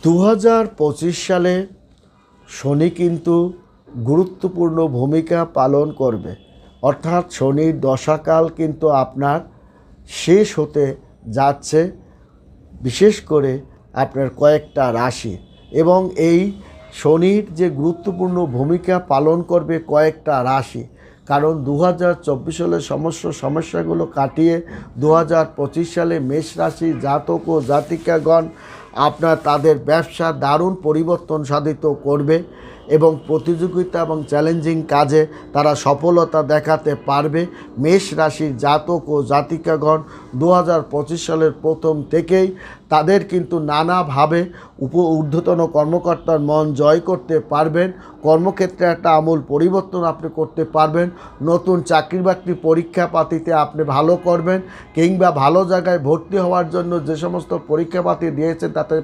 2025 সালে শনি কিন্তু গুরুত্বপূর্ণ ভূমিকা পালন করবে, অর্থাৎ শনির দশাকাল কিন্তু আপনার শেষ হতে যাচ্ছে, বিশেষ করে আপনার কয়েকটা রাশি। এবং এই শনির যে গুরুত্বপূর্ণ ভূমিকা পালন করবে কয়েকটা রাশি, কারণ 2024 সালের সমস্যাগুলো কাটিয়ে 2025 সালে মেষ রাশি জাতক ও জাতিকাগণ আপনার তাদের ব্যবসা দারুণ পরিবর্তন সাধিত করবে এবং প্রতিযোগিতা এবং চ্যালেঞ্জিং কাজে তারা সফলতা দেখাতে পারবে। মেষ রাশির জাতক ও জাতিকাগণ 2025 সালের প্রথম থেকেই তাদের কিন্তু নানাভাবে ঊর্ধ্বতন কর্মকর্তার মন জয় করতে পারবেন। কর্মক্ষেত্রে একটা আমূল পরিবর্তন আপনি করতে পারবেন। নতুন চাকরি বাকরি পরীক্ষা পাতিতে আপনি ভালো করবেন, কিংবা ভালো জায়গায় ভর্তি হওয়ার জন্য যে সমস্ত পরীক্ষা পাতি দিয়েছেন তাতে